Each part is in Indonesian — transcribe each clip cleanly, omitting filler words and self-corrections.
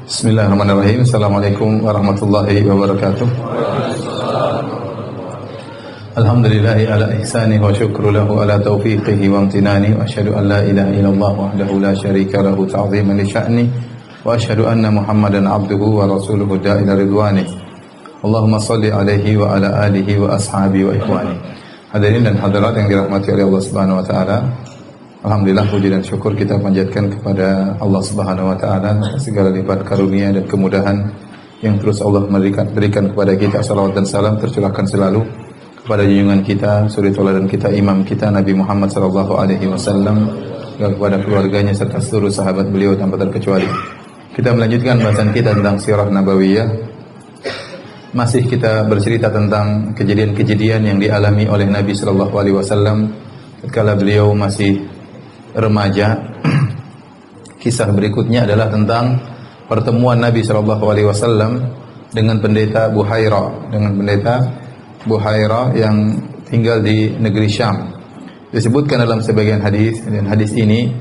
Bismillahirrahmanirrahim. Assalamualaikum warahmatullahi wabarakatuh. Alhamdulillahi ala ihsani wa syukru lahu ala taufiqihi wa amtinani wa asyhadu an la ilaha illallah wahdahu la syarika lahu ta'ziman li sya'ni wa asyhadu anna Muhammadan abduhu wa rasuluhu da'ila ridwani. Allahumma shalli alaihi wa ala alihi wa ashabihi wa ikhwani. Hadirin dan hadirat yang dirahmati oleh Allah Subhanahu wa taala. Alhamdulillah, puji dan syukur kita panjatkan kepada Allah Subhanahu wa taala atas segala lipat karunia dan kemudahan yang terus Allah berikan kepada kita. Salawat dan salam tercurahkan selalu kepada junjungan kita, suri tauladan kita, imam kita Nabi Muhammad sallallahu alaihi wasallam, kepada keluarganya serta seluruh sahabat beliau tanpa terkecuali. Kita melanjutkan bahasan kita tentang sirah nabawiyah. Masih kita bercerita tentang kejadian-kejadian yang dialami oleh Nabi sallallahu alaihi wasallam ketika beliau masih remaja. Kisah berikutnya adalah tentang pertemuan Nabi sallallahu alaihi wasallam dengan pendeta Buhaira yang tinggal di negeri Syam. Disebutkan dalam sebagian hadis, dan hadis ini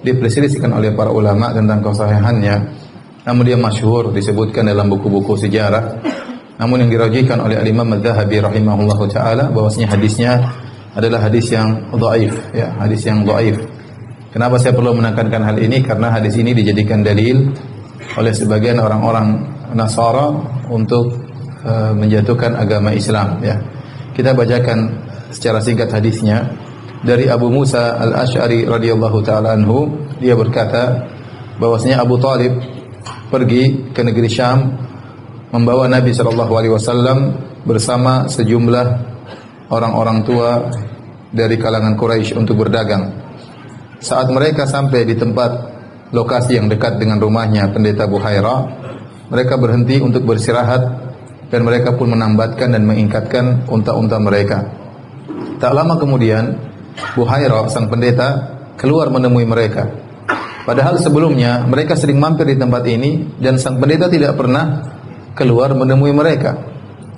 diperselisihkan oleh para ulama tentang kesahihannya. Namun dia masyhur disebutkan dalam buku-buku sejarah. Namun yang dirajihkan oleh Imam Az-Zahabi rahimahullahu taala bahwasanya hadisnya adalah hadis yang dhaif, ya, hadis yang dhaif. Kenapa saya perlu menekankan hal ini? Karena hadis ini dijadikan dalil oleh sebagian orang-orang Nasara untuk menjatuhkan agama Islam, ya. Kita bacakan secara singkat hadisnya dari Abu Musa Al-Asy'ari radhiyallahu taala anhu. Dia berkata bahwasanya Abu Thalib pergi ke negeri Syam membawa Nabi sallallahu alaihi wasallam bersama sejumlah orang-orang tua dari kalangan Quraisy untuk berdagang. Saat mereka sampai di tempat lokasi yang dekat dengan rumahnya pendeta Buhaira, mereka berhenti untuk beristirahat dan mereka pun menambatkan dan mengikatkan unta-unta mereka. Tak lama kemudian, Buhaira sang pendeta keluar menemui mereka. Padahal sebelumnya mereka sering mampir di tempat ini dan sang pendeta tidak pernah keluar menemui mereka.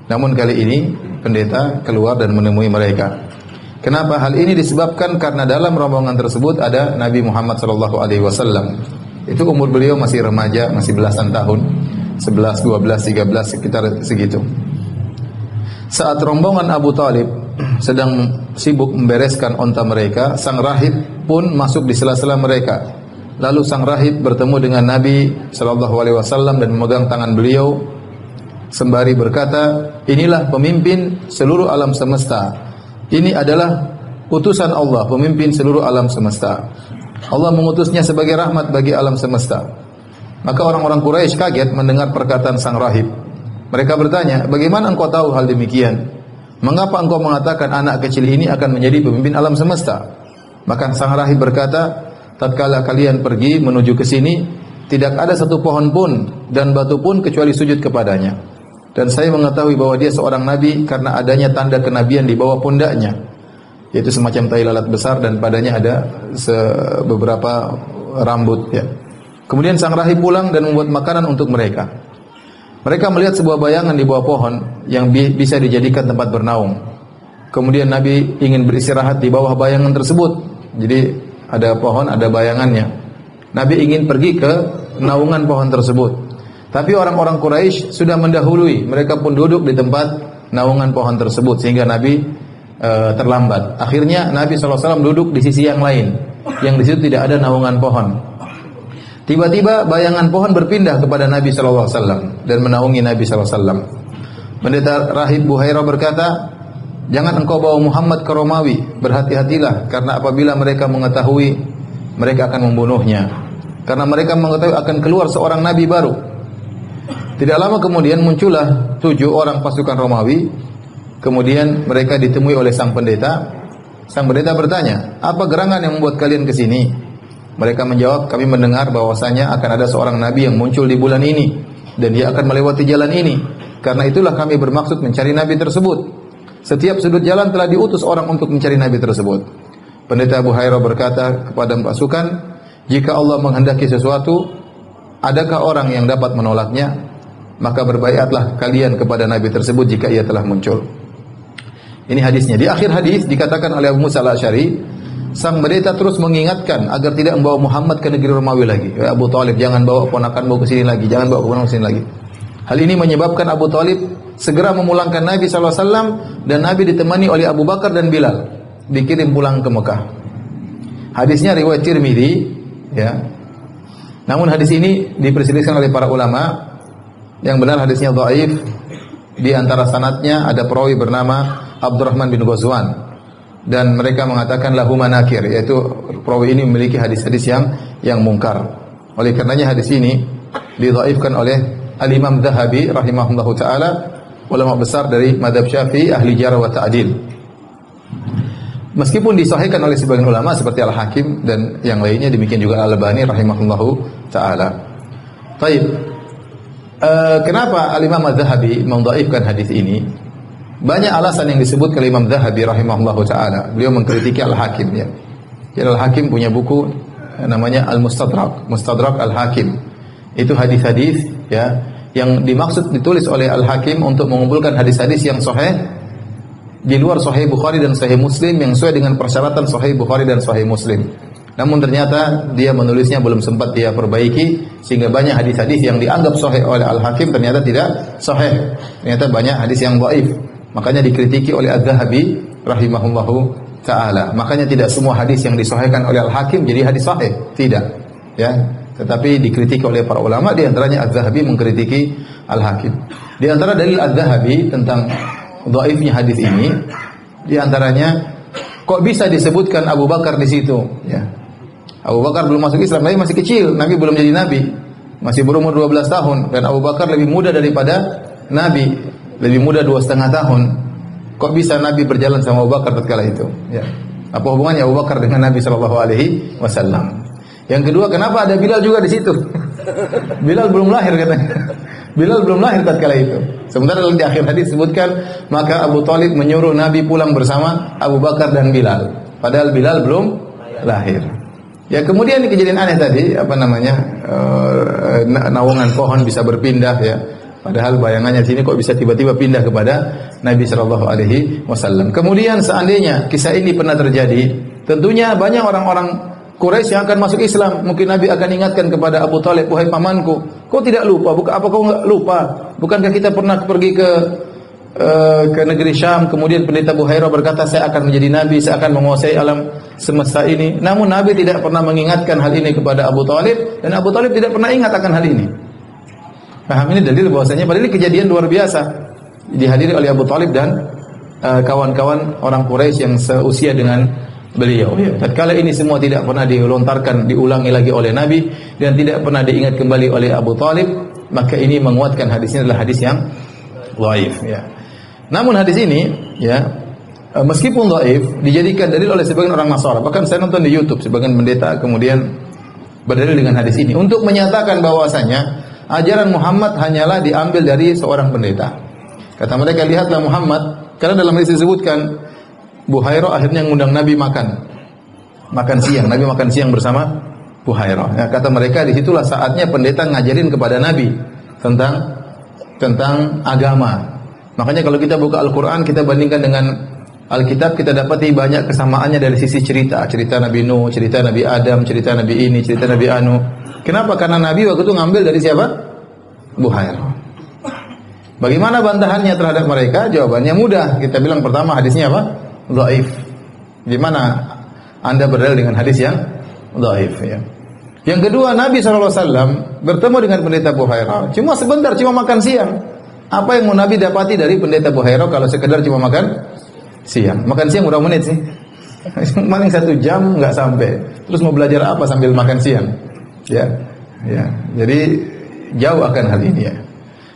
Namun kali ini pendeta keluar dan menemui mereka. Kenapa hal ini disebabkan? Karena dalam rombongan tersebut ada Nabi Muhammad sallallahu alaihi wasallam. Itu umur beliau masih remaja, masih belasan tahun, 11, 12, 13 sekitar segitu. Saat rombongan Abu Thalib sedang sibuk membereskan unta mereka, sang rahib pun masuk di sela-sela mereka. Lalu sang rahib bertemu dengan Nabi sallallahu alaihi wasallam dan memegang tangan beliau sembari berkata, "Inilah pemimpin seluruh alam semesta. Ini adalah utusan Allah, pemimpin seluruh alam semesta. Allah mengutusnya sebagai rahmat bagi alam semesta." Maka orang-orang Quraisy kaget mendengar perkataan sang rahib. Mereka bertanya, "Bagaimana engkau tahu hal demikian? Mengapa engkau mengatakan anak kecil ini akan menjadi pemimpin alam semesta?" Maka sang rahib berkata, "Tatkala kalian pergi menuju ke sini, tidak ada satu pohon pun dan batu pun kecuali sujud kepadanya. Dan saya mengetahui bahwa dia seorang nabi karena adanya tanda kenabian di bawah pundaknya, yaitu semacam tai lalat besar dan padanya ada beberapa rambut, ya." Kemudian sang rahib pulang dan membuat makanan untuk mereka. Mereka melihat sebuah bayangan di bawah pohon yang bisa dijadikan tempat bernaung. Kemudian Nabi ingin beristirahat di bawah bayangan tersebut. Jadi ada pohon, ada bayangannya. Nabi ingin pergi ke naungan pohon tersebut. Tapi orang-orang Quraisy sudah mendahului, mereka pun duduk di tempat naungan pohon tersebut sehingga Nabi terlambat. Akhirnya Nabi SAW duduk di sisi yang lain, yang di situ tidak ada naungan pohon. Tiba-tiba bayangan pohon berpindah kepada Nabi SAW dan menaungi Nabi SAW. Pendeta Rahib Buhaira berkata, "Jangan engkau bawa Muhammad ke Romawi, berhati-hatilah karena apabila mereka mengetahui, mereka akan membunuhnya. Karena mereka mengetahui akan keluar seorang Nabi baru." Tidak lama kemudian muncullah 7 orang pasukan Romawi. Kemudian mereka ditemui oleh sang pendeta. Sang pendeta bertanya, "Apa gerangan yang membuat kalian ke sini?" Mereka menjawab, "Kami mendengar bahwasanya akan ada seorang nabi yang muncul di bulan ini dan dia akan melewati jalan ini. Karena itulah kami bermaksud mencari nabi tersebut. Setiap sudut jalan telah diutus orang untuk mencari nabi tersebut." Pendeta Buhaira berkata kepada pasukan, "Jika Allah menghendaki sesuatu, adakah orang yang dapat menolaknya? Maka berbaiatlah kalian kepada nabi tersebut jika ia telah muncul." Ini hadisnya. Di akhir hadis dikatakan oleh Abu Musa Al-Asy'ari sang pendeta terus mengingatkan agar tidak membawa Muhammad ke negeri Romawi lagi. Ya Abu Talib, jangan bawa ponakanmu ke sini lagi, jangan bawa keponakan ke sini lagi. Hal ini menyebabkan Abu Talib segera memulangkan Nabi SAW dan Nabi ditemani oleh Abu Bakar dan Bilal dikirim pulang ke Mekah. Hadisnya riwayat Tirmidzi, ya. Namun hadis ini diperselisihkan oleh para ulama. Yang benar hadisnya dhaif. Di antara sanadnya ada perawi bernama Abdurrahman bin Ghazwan dan mereka mengatakan lahu manakir, yaitu perawi ini memiliki hadis-hadis yang mungkar. Oleh karenanya hadis ini didhaifkan oleh Al-Imam Dzahabi rahimahullahu taala, ulama besar dari mazhab Syafi'i, ahli jarh wa ta'dil. Meskipun disahihkan oleh sebagian ulama seperti Al-Hakim dan yang lainnya, demikian juga Al-Albani rahimahullahu taala. Baik. Kenapa Al-Imam Dzahabi mendhaifkan hadis ini? Banyak alasan yang disebut oleh Imam Dzahabi rahimahullahu taala. Beliau mengkritiki Al-Hakim, ya. Jadi Al-Hakim punya buku namanya Al-Mustadrak, Mustadrak Al-Hakim. Itu hadis-hadis, ya, yang dimaksud ditulis oleh Al-Hakim untuk mengumpulkan hadis-hadis yang sahih di luar Sahih Bukhari dan Sahih Muslim yang sesuai dengan persyaratan Sahih Bukhari dan Sahih Muslim. Namun ternyata dia menulisnya belum sempat dia perbaiki sehingga banyak hadis-hadis yang dianggap sahih oleh Al-Hakim ternyata tidak sahih. Ternyata banyak hadis yang dhaif. Makanya dikritiki oleh Adz-Dzahabi rahimahullahu taala. Makanya tidak semua hadis yang disahihkan oleh Al-Hakim jadi hadis sahih, tidak. Ya, tetapi dikritiki oleh para ulama, di antaranya Adz-Dzahabi mengkritiki Al-Hakim. Di antara dalil Adz-Dzahabi tentang dhaifnya hadis ini, di antaranya kok bisa disebutkan Abu Bakar di situ, ya. Abu Bakar belum masuk Islam, Nabi masih kecil, Nabi belum jadi Nabi, masih berumur 12 tahun, dan Abu Bakar lebih muda daripada Nabi, lebih muda 2,5 tahun. Kok bisa Nabi berjalan sama Abu Bakar tatkala itu? Ya. Apa hubungannya Abu Bakar dengan Nabi Shallallahu Alaihi Wasallam? Yang kedua, kenapa ada Bilal juga di situ? Bilal belum lahir katanya. Bilal belum lahir tatkala itu. Sementara di akhir hadis disebutkan, maka Abu Talib menyuruh Nabi pulang bersama Abu Bakar dan Bilal. Padahal Bilal belum lahir. Ya, kemudian kejadian aneh tadi, apa namanya, naungan pohon bisa berpindah, ya. Padahal bayangannya sini kok bisa tiba-tiba pindah kepada Nabi Shallallahu Alaihi Wasallam. Kemudian seandainya kisah ini pernah terjadi, tentunya banyak orang-orang Quraisy yang akan masuk Islam. Mungkin Nabi akan ingatkan kepada Abu Talib, wahai pamanku, kau tidak lupa? Apa kau enggak lupa? Bukankah kita pernah pergi ke negeri Syam, kemudian pendeta Buhairah berkata, saya akan menjadi nabi, saya akan menguasai alam semesta ini. Namun Nabi tidak pernah mengingatkan hal ini kepada Abu Talib, dan Abu Talib tidak pernah ingat akan hal ini. Paham? Ini dalil bahwasanya padahal ini kejadian luar biasa dihadiri oleh Abu Talib dan kawan-kawan orang Quraisy yang seusia dengan beliau. Tatkala ini semua tidak pernah dilontarkan, diulangi lagi oleh Nabi dan tidak pernah diingat kembali oleh Abu Talib, maka ini menguatkan hadisnya adalah hadis yang dhaif, ya. Namun hadis ini, ya, meskipun dhaif, dijadikan dalil oleh sebagian orang Nasara. Bahkan saya nonton di YouTube sebagian pendeta kemudian berdalil dengan hadis ini untuk menyatakan bahwasanya ajaran Muhammad hanyalah diambil dari seorang pendeta. Kata mereka, lihatlah Muhammad, karena dalam hadis disebutkan Buhairah akhirnya mengundang Nabi makan siang. Nabi makan siang bersama Buhairah. Ya, kata mereka, disitulah saatnya pendeta ngajarin kepada Nabi tentang agama. Makanya kalau kita buka Al-Quran, kita bandingkan dengan Alkitab, kita dapati banyak kesamaannya dari sisi cerita. Cerita Nabi Nuh, cerita Nabi Adam, cerita Nabi ini, cerita Nabi Anu. Kenapa? Karena Nabi waktu itu ngambil dari siapa? Buhairah. Bagaimana bantahannya terhadap mereka? Jawabannya mudah. Kita bilang pertama hadisnya apa? Dhaif. Gimana Anda berdalil dengan hadis yang dhaif, ya. Yang kedua, Nabi SAW bertemu dengan pendeta Buhairah cuma sebentar, cuma makan siang. Apa yang mau Nabi dapati dari pendeta Buhairah kalau sekedar cuma makan siang? Makan siang berapa menit sih? Paling 1 jam nggak sampai. Terus mau belajar apa sambil makan siang? Ya, ya. Jadi jauh akan hal ini, ya.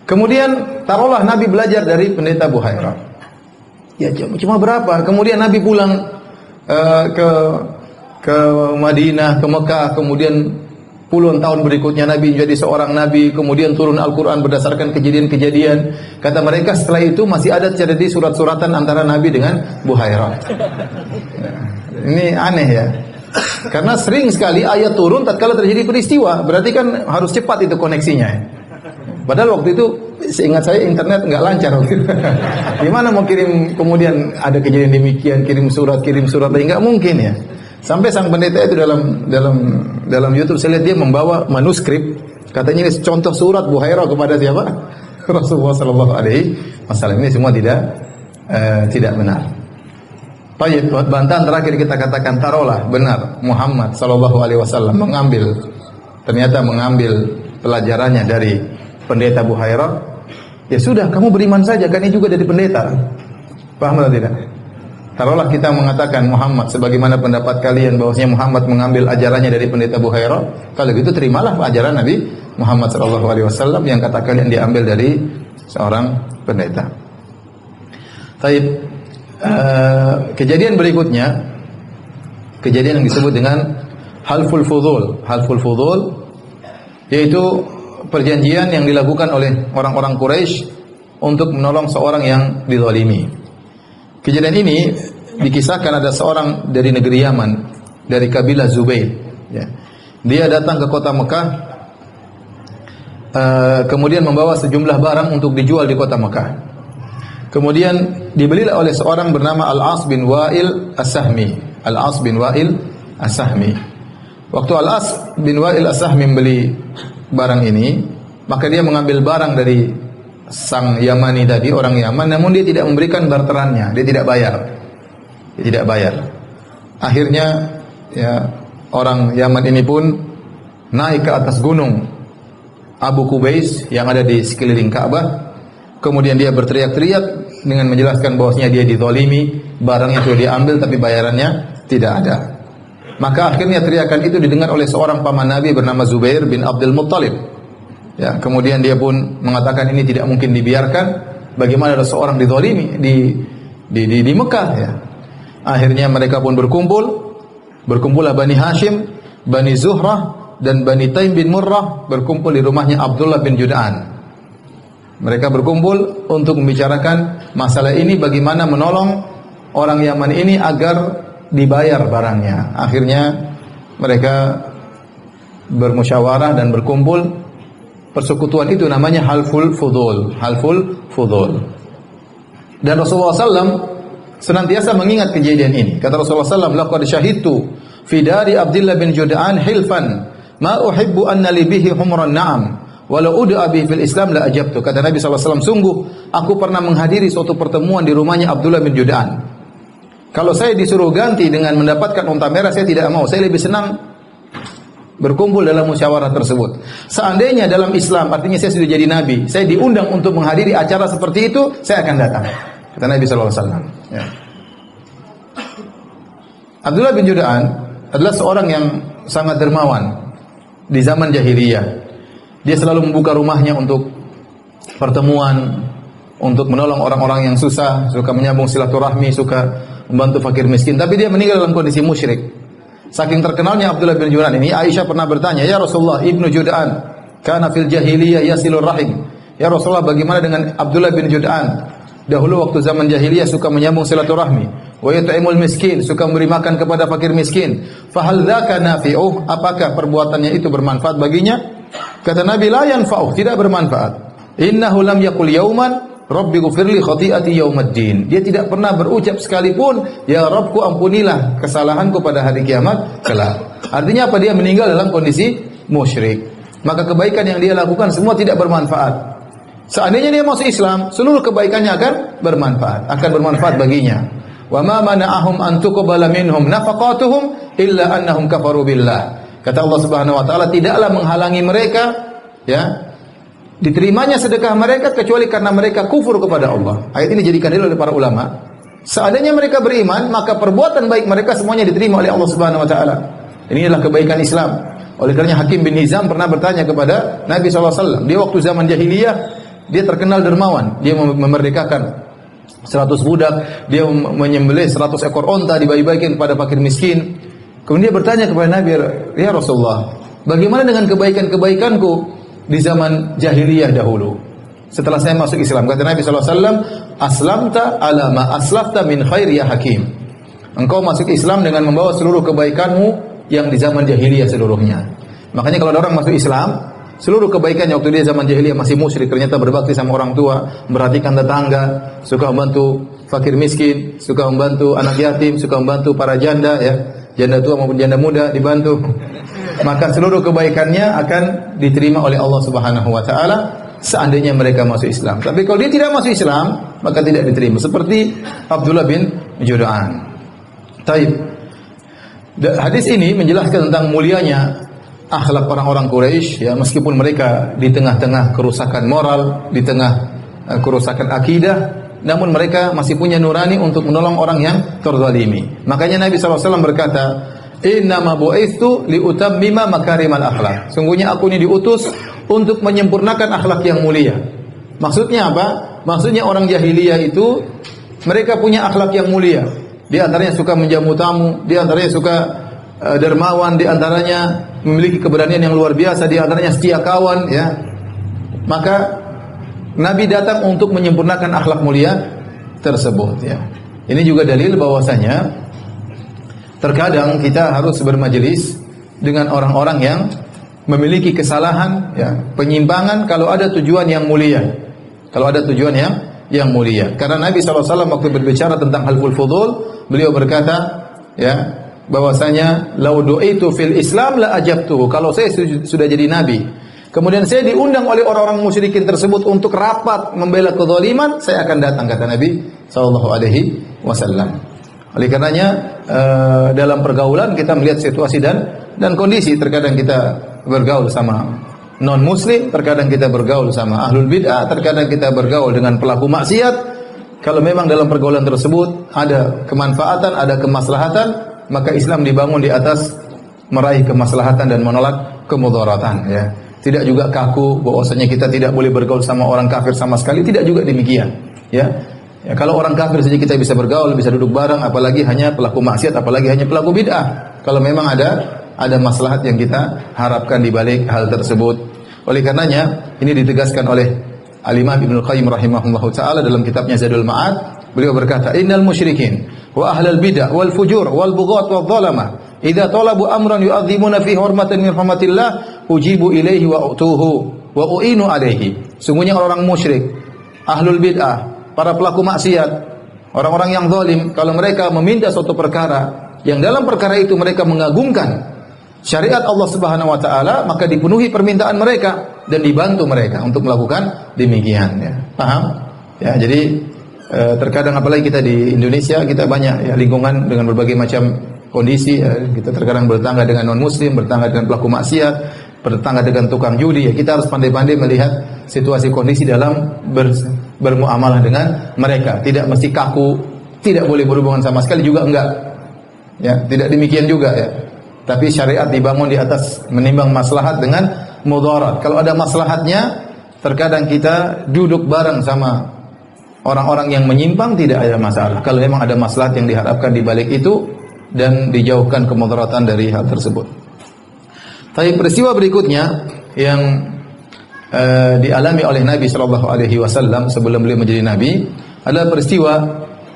Kemudian taruhlah Nabi belajar dari pendeta Buhairah. Ya, cuma berapa? Kemudian Nabi pulang ke Madinah, ke Mekah, kemudian puluhan tahun berikutnya Nabi menjadi seorang nabi, kemudian turun Al-Quran berdasarkan kejadian-kejadian. Kata mereka setelah itu masih ada terjadi surat-suratan antara Nabi dengan Buhairah. Ini aneh, ya. Karena sering sekali ayat turun tatkala terjadi peristiwa, berarti kan harus cepat itu koneksinya. Padahal waktu itu seingat saya internet nggak lancar waktu itu. Gimana mau kirim kemudian ada kejadian demikian, kirim surat lagi, nggak mungkin, ya. Sampai sang pendeta itu dalam YouTube saya lihat dia membawa manuskrip, katanya ini contoh surat Buhairah kepada siapa? Rasulullah sallallahu alaihi wasallam. Ini semua tidak benar. Baik, bantahan terakhir kita katakan taruhlah benar Muhammad sallallahu alaihi wasallam ternyata mengambil pelajarannya dari pendeta Buhairah. Ya sudah, kamu beriman saja, kan ini juga dari pendeta. Paham atau tidak? Taruhlah kita mengatakan Muhammad sebagaimana pendapat kalian bahwasanya Muhammad mengambil ajarannya dari pendeta Buhairah. Kalau gitu terimalah ajaran Nabi Muhammad sallallahu alaihi wasallam yang kata kalian diambil dari seorang pendeta. Baik. Kejadian berikutnya, kejadian yang disebut dengan halful fudul. Halful fudul yaitu perjanjian yang dilakukan oleh orang-orang Quraisy untuk menolong seorang yang dizalimi. Kejadian ini dikisahkan ada seorang dari negeri Yaman, dari kabilah Zubair. Ya. Dia datang ke kota Mekah, kemudian membawa sejumlah barang untuk dijual di kota Mekah. Kemudian dibelilah oleh seorang bernama Al-As bin Wa'il As-Sahmi. Al-As bin Wa'il As-Sahmi. Waktu Al-As bin Wa'il As-Sahmi membeli barang ini, maka dia mengambil barang dari sang Yamani tadi, orang Yaman, namun dia tidak memberikan barterannya, dia tidak bayar. Dia tidak bayar. Akhirnya ya, orang Yaman ini pun naik ke atas gunung Abu Qubais yang ada di sekeliling Ka'bah. Kemudian dia berteriak-teriak dengan menjelaskan bahwasanya dia dizalimi, barangnya sudah diambil tapi bayarannya tidak ada. Maka akhirnya teriakan itu didengar oleh seorang paman Nabi bernama Zubair bin Abdul Muttalib. Ya, kemudian dia pun mengatakan ini tidak mungkin dibiarkan. Bagaimana ada seorang dizalimi di Mekah ya. Akhirnya mereka pun berkumpullah Bani Hashim, Bani Zuhrah dan Bani Taim bin Murrah berkumpul di rumahnya Abdullah bin Jud'an. Mereka berkumpul untuk membicarakan masalah ini, bagaimana menolong orang Yaman ini agar dibayar barangnya. Akhirnya mereka bermusyawarah dan berkumpul. Persekutuan itu namanya halful fudul. Halful fudul. Dan Rasulullah SAW senantiasa mengingat kejadian ini. Kata Rasulullah SAW, laqad syahidtu fi dari Abdullah bin Jud'an hilfan ma uhibbu anna li bihi humran na'am. Walau ud'a bi fil Islam la ajabtu. Kata Nabi SAW, sungguh aku pernah menghadiri suatu pertemuan di rumahnya Abdullah bin Jud'an. Kalau saya disuruh ganti dengan mendapatkan unta merah, saya tidak mau. Saya lebih senang berkumpul dalam musyawarah tersebut. Seandainya dalam Islam, artinya saya sudah jadi Nabi, saya diundang untuk menghadiri acara seperti itu, saya akan datang. Kata Nabi SAW. Ya. Abdullah bin Jud'an adalah seorang yang sangat dermawan di zaman jahiliyah. Dia selalu membuka rumahnya untuk pertemuan, untuk menolong orang-orang yang susah, suka menyambung silaturahmi, suka membantu fakir miskin. Tapi dia meninggal dalam kondisi musyrik. Saking terkenalnya Abdullah bin Jud'an ini, Aisyah pernah bertanya, "Ya Rasulullah, Ibnu Jud'an kana fil jahiliyah yasilur rahim." Ya Rasulullah, bagaimana dengan Abdullah bin Jud'an? Dahulu waktu zaman jahiliyah suka menyambung silaturahmi, wa yut'imul miskin, suka memberi makan kepada fakir miskin. Fa hal dzaka nafi'uh? Apakah perbuatannya itu bermanfaat baginya? Kata Nabi, la yanfa'uh, tidak bermanfaat. Innahu lam yaqul yauman Rabbi ghfirli khati'ati yaumaddin. Dia tidak pernah berucap sekalipun, ya Rabbku ampunilah kesalahanku pada hari kiamat kelak. Artinya apa? Dia meninggal dalam kondisi musyrik. Maka kebaikan yang dia lakukan semua tidak bermanfaat. Seandainya dia masuk Islam, seluruh kebaikannya akan bermanfaat baginya. Wa ma mana'ahum an tuqbala minhum nafaqatuhum illa annahum kafaru billah. Kata Allah Subhanahu wa taala, tidaklah menghalangi mereka ya diterimanya sedekah mereka kecuali karena mereka kufur kepada Allah. Ayat ini dijadikan dalil oleh para ulama. Seandainya mereka beriman, maka perbuatan baik mereka semuanya diterima oleh Allah Subhanahu wa taala. Ini adalah kebaikan Islam. Oleh karenanya Hakim bin Hizam pernah bertanya kepada Nabi SAW. Dia waktu zaman jahiliyah, dia terkenal dermawan. Dia memerdekakan 100 budak, dia menyembelih 100 ekor onta, dibagi-bagikan kepada fakir miskin. Kemudian dia bertanya kepada Nabi, "Ya Rasulullah, bagaimana dengan kebaikan-kebaikanku di zaman jahiliyah dahulu setelah saya masuk Islam?" Kata Nabi SAW, "Aslamta ala ma aslafta min khair ya Hakim." Engkau masuk Islam dengan membawa seluruh kebaikanmu yang di zaman jahiliyah seluruhnya. Makanya kalau ada orang masuk Islam, seluruh kebaikannya waktu dia zaman jahiliyah masih musyrik, ternyata berbakti sama orang tua, memperhatikan tetangga, suka membantu fakir miskin, suka membantu anak yatim, suka membantu para janda ya. janda tua maupun janda muda dibantu. Maka seluruh kebaikannya akan diterima oleh Allah Subhanahu wa taala seandainya mereka masuk Islam. Tapi kalau dia tidak masuk Islam, maka tidak diterima. Seperti Abdullah bin Jud'an. Taib. Hadis ini menjelaskan tentang mulianya akhlak orang-orang Quraisy, ya, meskipun mereka di tengah-tengah kerusakan moral, di tengah kerusakan akidah, namun mereka masih punya nurani untuk menolong orang yang terzalimi. Makanya Nabi SAW berkata, "Innama bu'itsu liutammima makarimal akhlak." Sungguhnya aku ini diutus untuk menyempurnakan akhlak yang mulia. Maksudnya apa? Maksudnya orang jahiliyah itu mereka punya akhlak yang mulia. Di antaranya suka menjamu tamu, di antaranya suka dermawan, di antaranya memiliki keberanian yang luar biasa, di antaranya setia kawan, ya. Maka Nabi datang untuk menyempurnakan akhlak mulia tersebut, ya. Ini juga dalil bahwasanya terkadang kita harus bermajelis dengan orang-orang yang memiliki kesalahan, ya, penyimpangan kalau ada tujuan yang mulia. Kalau ada tujuan yang mulia. Karena Nabi SAW waktu berbicara tentang halful fudul, beliau berkata, ya, bahwasanya lau du'itu fil Islam la ajabtuhu. Kalau saya sudah jadi nabi, kemudian saya diundang oleh orang-orang musyrikin tersebut untuk rapat membela kezaliman, saya akan datang, kata Nabi sallallahu alaihi wasallam. Oleh karenanya dalam pergaulan kita melihat situasi dan kondisi. Terkadang kita bergaul sama non muslim, terkadang kita bergaul sama ahlul bid'ah, terkadang kita bergaul dengan pelaku maksiat. Kalau memang dalam pergaulan tersebut ada kemanfaatan, ada kemaslahatan, maka Islam dibangun di atas meraih kemaslahatan dan menolak kemudaratan, ya. Tidak juga kaku bahwasanya kita tidak boleh bergaul sama orang kafir sama sekali, tidak juga demikian, ya. Ya, kalau orang kafir saja kita bisa bergaul, bisa duduk bareng, apalagi hanya pelaku maksiat, apalagi hanya pelaku bid'ah. Kalau memang ada maslahat yang kita harapkan di balik hal tersebut. Oleh karenanya ini ditegaskan oleh Al-Imam Ibnu Qayyim rahimahullahu taala dalam kitabnya Zadul Ma'ad. Beliau berkata, "Innal musyrikin wa ahlal bid'ah wal fujur wal bughat wal zalama idza talabu amran yu'azzimuna fi hurmatin min hurmatillah ujibu ilaihi wa utuhu wa uinu alaihi." Sungguhnya orang musyrik, ahlul bid'ah, para pelaku maksiat, orang-orang yang zalim, kalau mereka meminta suatu perkara yang dalam perkara itu mereka mengagungkan syariat Allah Subhanahu wa taala, maka dipenuhi permintaan mereka dan dibantu mereka untuk melakukan demikian, ya. Paham? Ya, jadi terkadang apalagi kita di Indonesia, kita banyak, ya, lingkungan dengan berbagai macam kondisi, ya. Kita terkadang bertangga dengan non muslim, bertangga dengan pelaku maksiat, bertangga dengan tukang judi, ya. Kita harus pandai-pandai melihat situasi kondisi dalam bermuamalah dengan mereka. Tidak mesti kaku, tidak boleh berhubungan sama sekali juga enggak. Ya, tidak demikian juga, ya. Tapi syariat dibangun di atas menimbang maslahat dengan mudarat. Kalau ada maslahatnya, terkadang kita duduk bareng sama orang-orang yang menyimpang, tidak ada masalah. Kalau memang ada maslahat yang diharapkan di balik itu dan dijauhkan kemudaratan dari hal tersebut. Tapi peristiwa berikutnya yang dialami oleh Nabi sallallahu alaihi wasallam sebelum beliau menjadi nabi adalah peristiwa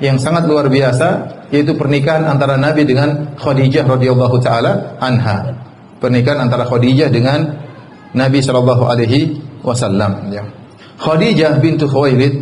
yang sangat luar biasa, yaitu pernikahan antara Nabi dengan Khadijah radhiyallahu taala anha. Pernikahan antara Khadijah dengan Nabi sallallahu alaihi wasallam, ya. Khadijah bintu Khuwailid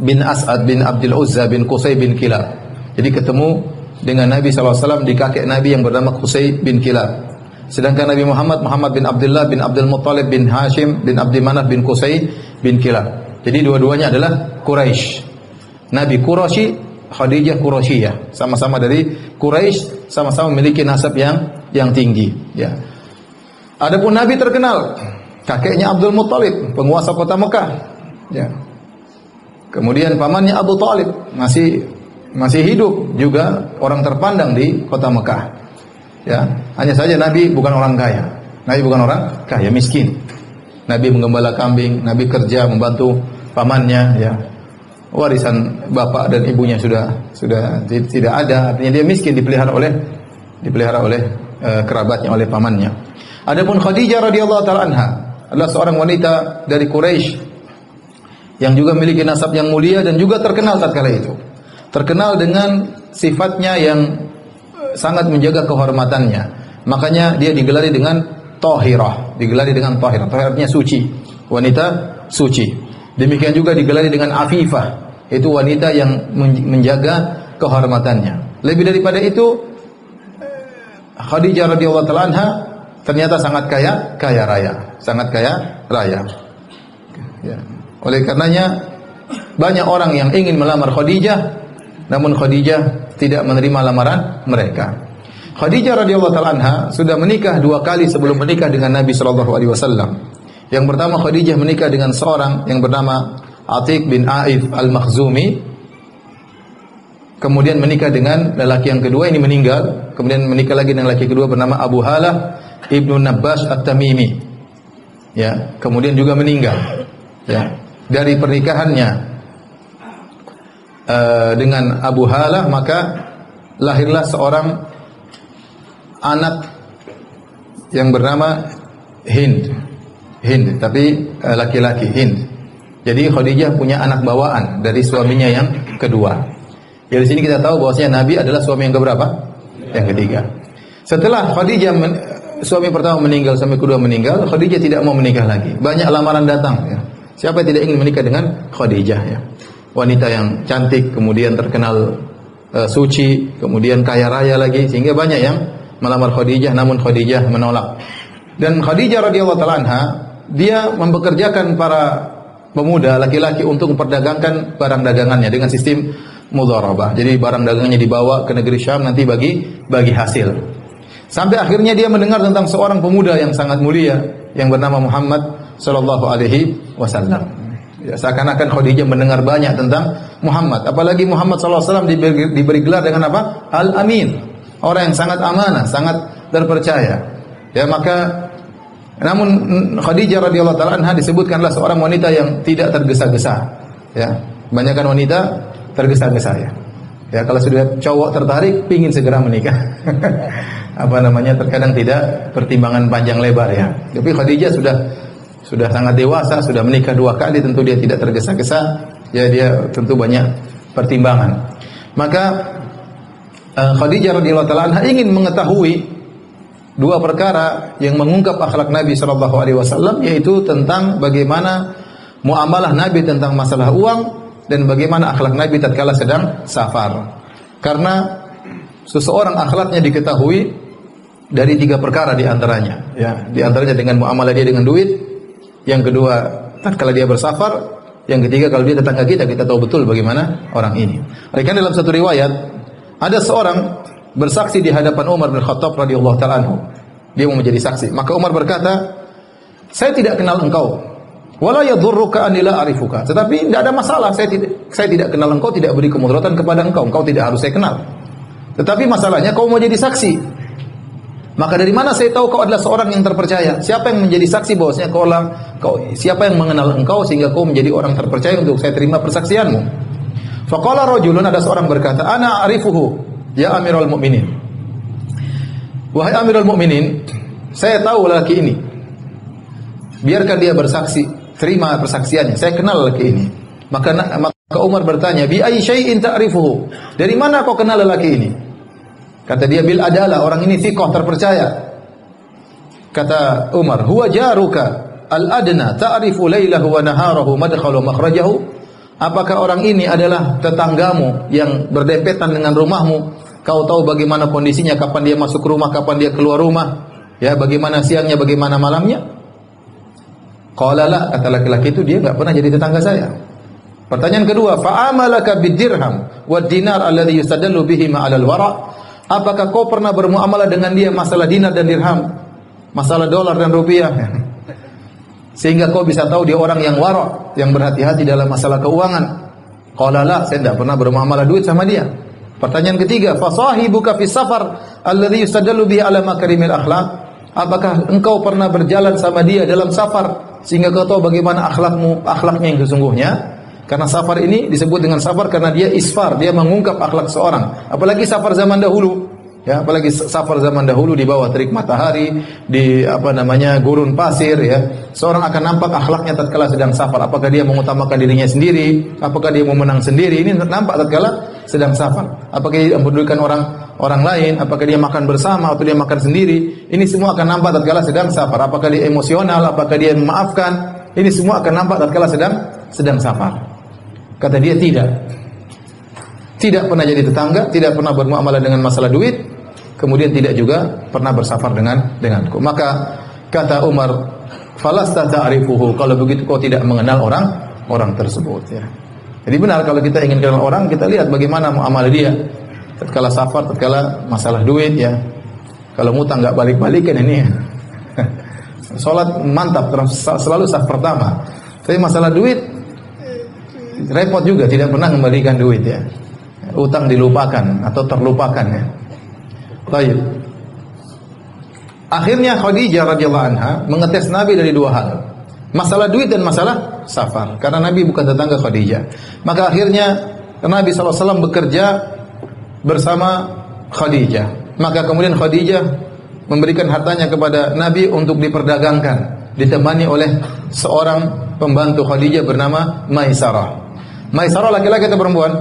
bin As'ad bin Abdul Uzza bin Qusay bin Kilab. Jadi ketemu dengan Nabi SAW di kakek Nabi yang bernama Qusay bin Kilab. Sedangkan Nabi Muhammad bin Abdullah bin Abdul Muttalib bin Hashim bin Abdi Manaf bin Qusay bin Kilab. Jadi dua-duanya adalah Quraisy. Nabi Quraisy, Khadijah Quraisyiyah. Sama-sama dari Quraisy, sama-sama memiliki nasab yang tinggi, ya. Adapun Nabi terkenal, kakeknya Abdul Muttalib, penguasa kota Mekah, ya. Kemudian pamannya Abu Talib masih hidup, juga orang terpandang di kota Mekah, ya. Hanya saja Nabi bukan orang kaya. Nabi bukan orang kaya, miskin. Nabi menggembala kambing, Nabi kerja membantu pamannya, ya. Warisan bapak dan ibunya sudah tidak ada, artinya dia miskin, dipelihara oleh kerabatnya, oleh pamannya. Adapun Khadijah radhiyallahu taala anha adalah seorang wanita dari Quraisy yang juga memiliki nasab yang mulia dan juga terkenal tatkala itu. Terkenal dengan sifatnya yang sangat menjaga kehormatannya. Makanya dia digelari dengan Thahirah, Thahirah artinya suci, wanita suci. Demikian juga digelari dengan Afifah, itu wanita yang menjaga kehormatannya. Lebih daripada itu, Khadijah radhiyallahu taala anha ternyata sangat kaya raya, sangat kaya raya. Ya. Oleh karenanya banyak orang yang ingin melamar Khadijah, namun Khadijah tidak menerima lamaran mereka. Khadijah radhiyallahu taala anha sudah menikah 2 kali sebelum menikah dengan Nabi sallallahu alaihi wasallam. Yang pertama Khadijah menikah dengan seorang yang bernama Atiq bin Aif al-Makhzumi. Kemudian menikah dengan lelaki yang kedua, ini meninggal. Kemudian menikah lagi dengan lelaki kedua bernama Abu Halah ibnu Nabbash at-Tamimi. Ya, kemudian juga meninggal. Ya, dari pernikahannya dengan Abu Halah maka lahirlah seorang anak yang bernama Hind, tapi laki-laki Hind. Jadi Khadijah punya anak bawaan dari suaminya yang kedua. Ya, di sini kita tahu bahwasanya Nabi adalah suami yang keberapa? Yang ketiga. Setelah Khadijah suami pertama meninggal, suami kedua meninggal, Khadijah tidak mau menikah lagi. Banyak lamaran datang. Ya. Siapa yang tidak ingin menikah dengan Khadijah? Ya. Wanita yang cantik, kemudian terkenal suci, kemudian kaya raya lagi, sehingga banyak yang melamar Khadijah, namun Khadijah menolak. Dan Khadijah radhiyallahu taala anha, dia mempekerjakan para pemuda laki-laki untuk memperdagangkan barang dagangannya dengan sistem mudharabah. Jadi barang dagangannya dibawa ke negeri Syam, nanti bagi hasil. Sampai akhirnya dia mendengar tentang seorang pemuda yang sangat mulia yang bernama Muhammad sallallahu alaihi wasallam. Ya, seakan-akan Khadijah mendengar banyak tentang Muhammad. Apalagi Muhammad sallallahu alaihi wasallam diberi gelar dengan apa? Al-Amin. Orang yang sangat amanah, sangat terpercaya. Ya, maka namun Khadijah radhiyallahu taala anha disebutkanlah seorang wanita yang tidak tergesa-gesa. Ya, kebanyakan wanita tergesa-gesa ya. Ya, kalau sudah cowok tertarik pingin segera menikah. Terkadang tidak pertimbangan panjang lebar ya. Tapi Khadijah sudah sangat dewasa, sudah menikah 2 kali, tentu dia tidak tergesa-gesa. Ya, dia tentu banyak pertimbangan. Maka Khadijah radhiyallahu taala anha ingin mengetahui 2 perkara yang mengungkap akhlak Nabi sallallahu alaihi wasallam, yaitu tentang bagaimana muamalah Nabi tentang masalah uang dan bagaimana akhlak Nabi tatkala sedang safar. Karena seseorang akhlaknya diketahui dari 3 perkara di antaranya. Ya, di antaranya dengan muamalah dia dengan duit, yang kedua tatkala dia bersafar, yang ketiga kalau dia tetangga kita tahu betul bagaimana orang ini. Karena dalam satu riwayat ada seorang bersaksi di hadapan Umar bin Khattab radhiyallahu taala anhu. Dia mau menjadi saksi. Maka Umar berkata, "Saya tidak kenal engkau. Wala yadhurruka an la a'rifuka." Tetapi tidak ada masalah, saya tidak kenal engkau, tidak beri kemudaratan kepada engkau. Engkau tidak harus saya kenal. Tetapi masalahnya kau mau jadi saksi. Maka dari mana saya tahu kau adalah seorang yang terpercaya? Siapa yang menjadi saksi bahwasanya siapa yang mengenal engkau sehingga kau menjadi orang terpercaya untuk saya terima persaksianmu? Faqala rajulun, ada seorang berkata, "Ana a'rifuhu ya Amirul Mukminin." Wahai Amirul Mukminin, saya tahu lelaki ini. Biarkan dia bersaksi, terima persaksiannya. Saya kenal lelaki ini. Maka Umar bertanya, "Bi ayyi syai'in ta'rifuhu?" Dari mana kau kenal lelaki ini? Kata dia, "Bil adalah, orang ini thiqah, terpercaya." Kata Umar, "Huwa jaruka al-adna ta'rifu lailahu wa naharahu madkhalu makhrajahu?" Apakah orang ini adalah tetanggamu yang berdempetan dengan rumahmu? Kau tahu bagaimana kondisinya, kapan dia masuk rumah, kapan dia keluar rumah, ya, bagaimana siangnya, bagaimana malamnya? Qala la, kata laki-laki itu, dia enggak pernah jadi tetangga saya. Pertanyaan kedua, fa'amalaka bid-dirham wad-dinar alladhi yustadallu bihi ma'al wara? Apakah kau pernah bermuamalah dengan dia masalah dinar dan dirham, masalah dolar dan rupiah, sehingga kau bisa tahu dia orang yang wara, yang berhati-hati dalam masalah keuangan? Qala la, saya tidak pernah bermuamalah duit sama dia. Pertanyaan ketiga, fa sahibuka fi safar alladhi yustadallu bihi ala makarimil akhlaq? Apakah engkau pernah berjalan sama dia dalam safar sehingga kau tahu bagaimana akhlaknya yang sesungguhnya? Karena safar ini disebut dengan safar karena dia isfar, dia mengungkap akhlak seorang. Apalagi safar zaman dahulu, ya, apalagi safar zaman dahulu di bawah terik matahari, di gurun pasir, ya. Seorang akan nampak akhlaknya tatkala sedang safar. Apakah dia mengutamakan dirinya sendiri, apakah dia mau menang sendiri, ini nampak tatkala sedang safar. Apakah dia mempedulikan orang lain, apakah dia makan bersama atau dia makan sendiri, ini semua akan nampak tatkala sedang safar. Apakah dia emosional, apakah dia memaafkan, ini semua akan nampak tatkala sedang safar. Kata dia tidak pernah jadi tetangga, tidak pernah bermuamalah dengan masalah duit, kemudian tidak juga pernah bersafar denganku. Maka kata Umar, falasta ta'rifuhu, kalau begitu kau tidak mengenal orang tersebut ya. Jadi benar, kalau kita ingin kenal orang, kita lihat bagaimana muamalah dia. Tatkala safar, tatkala masalah duit ya. Kalau ngutang nggak balik-balikan ini. Salat mantap, selalu saf pertama. Tapi masalah duit repot juga, tidak pernah kembalikan duit ya. Utang dilupakan atau terlupakan ya. Baik. Akhirnya Khadijah radhiyallahu anha mengetes Nabi dari dua hal. Masalah duit dan masalah safar. Karena Nabi bukan tetangga Khadijah. Maka akhirnya Nabi SAW bekerja bersama Khadijah. Maka kemudian Khadijah memberikan hartanya kepada Nabi untuk diperdagangkan. Ditemani oleh seorang pembantu Khadijah bernama Maisarah. Maisarah laki-laki atau perempuan?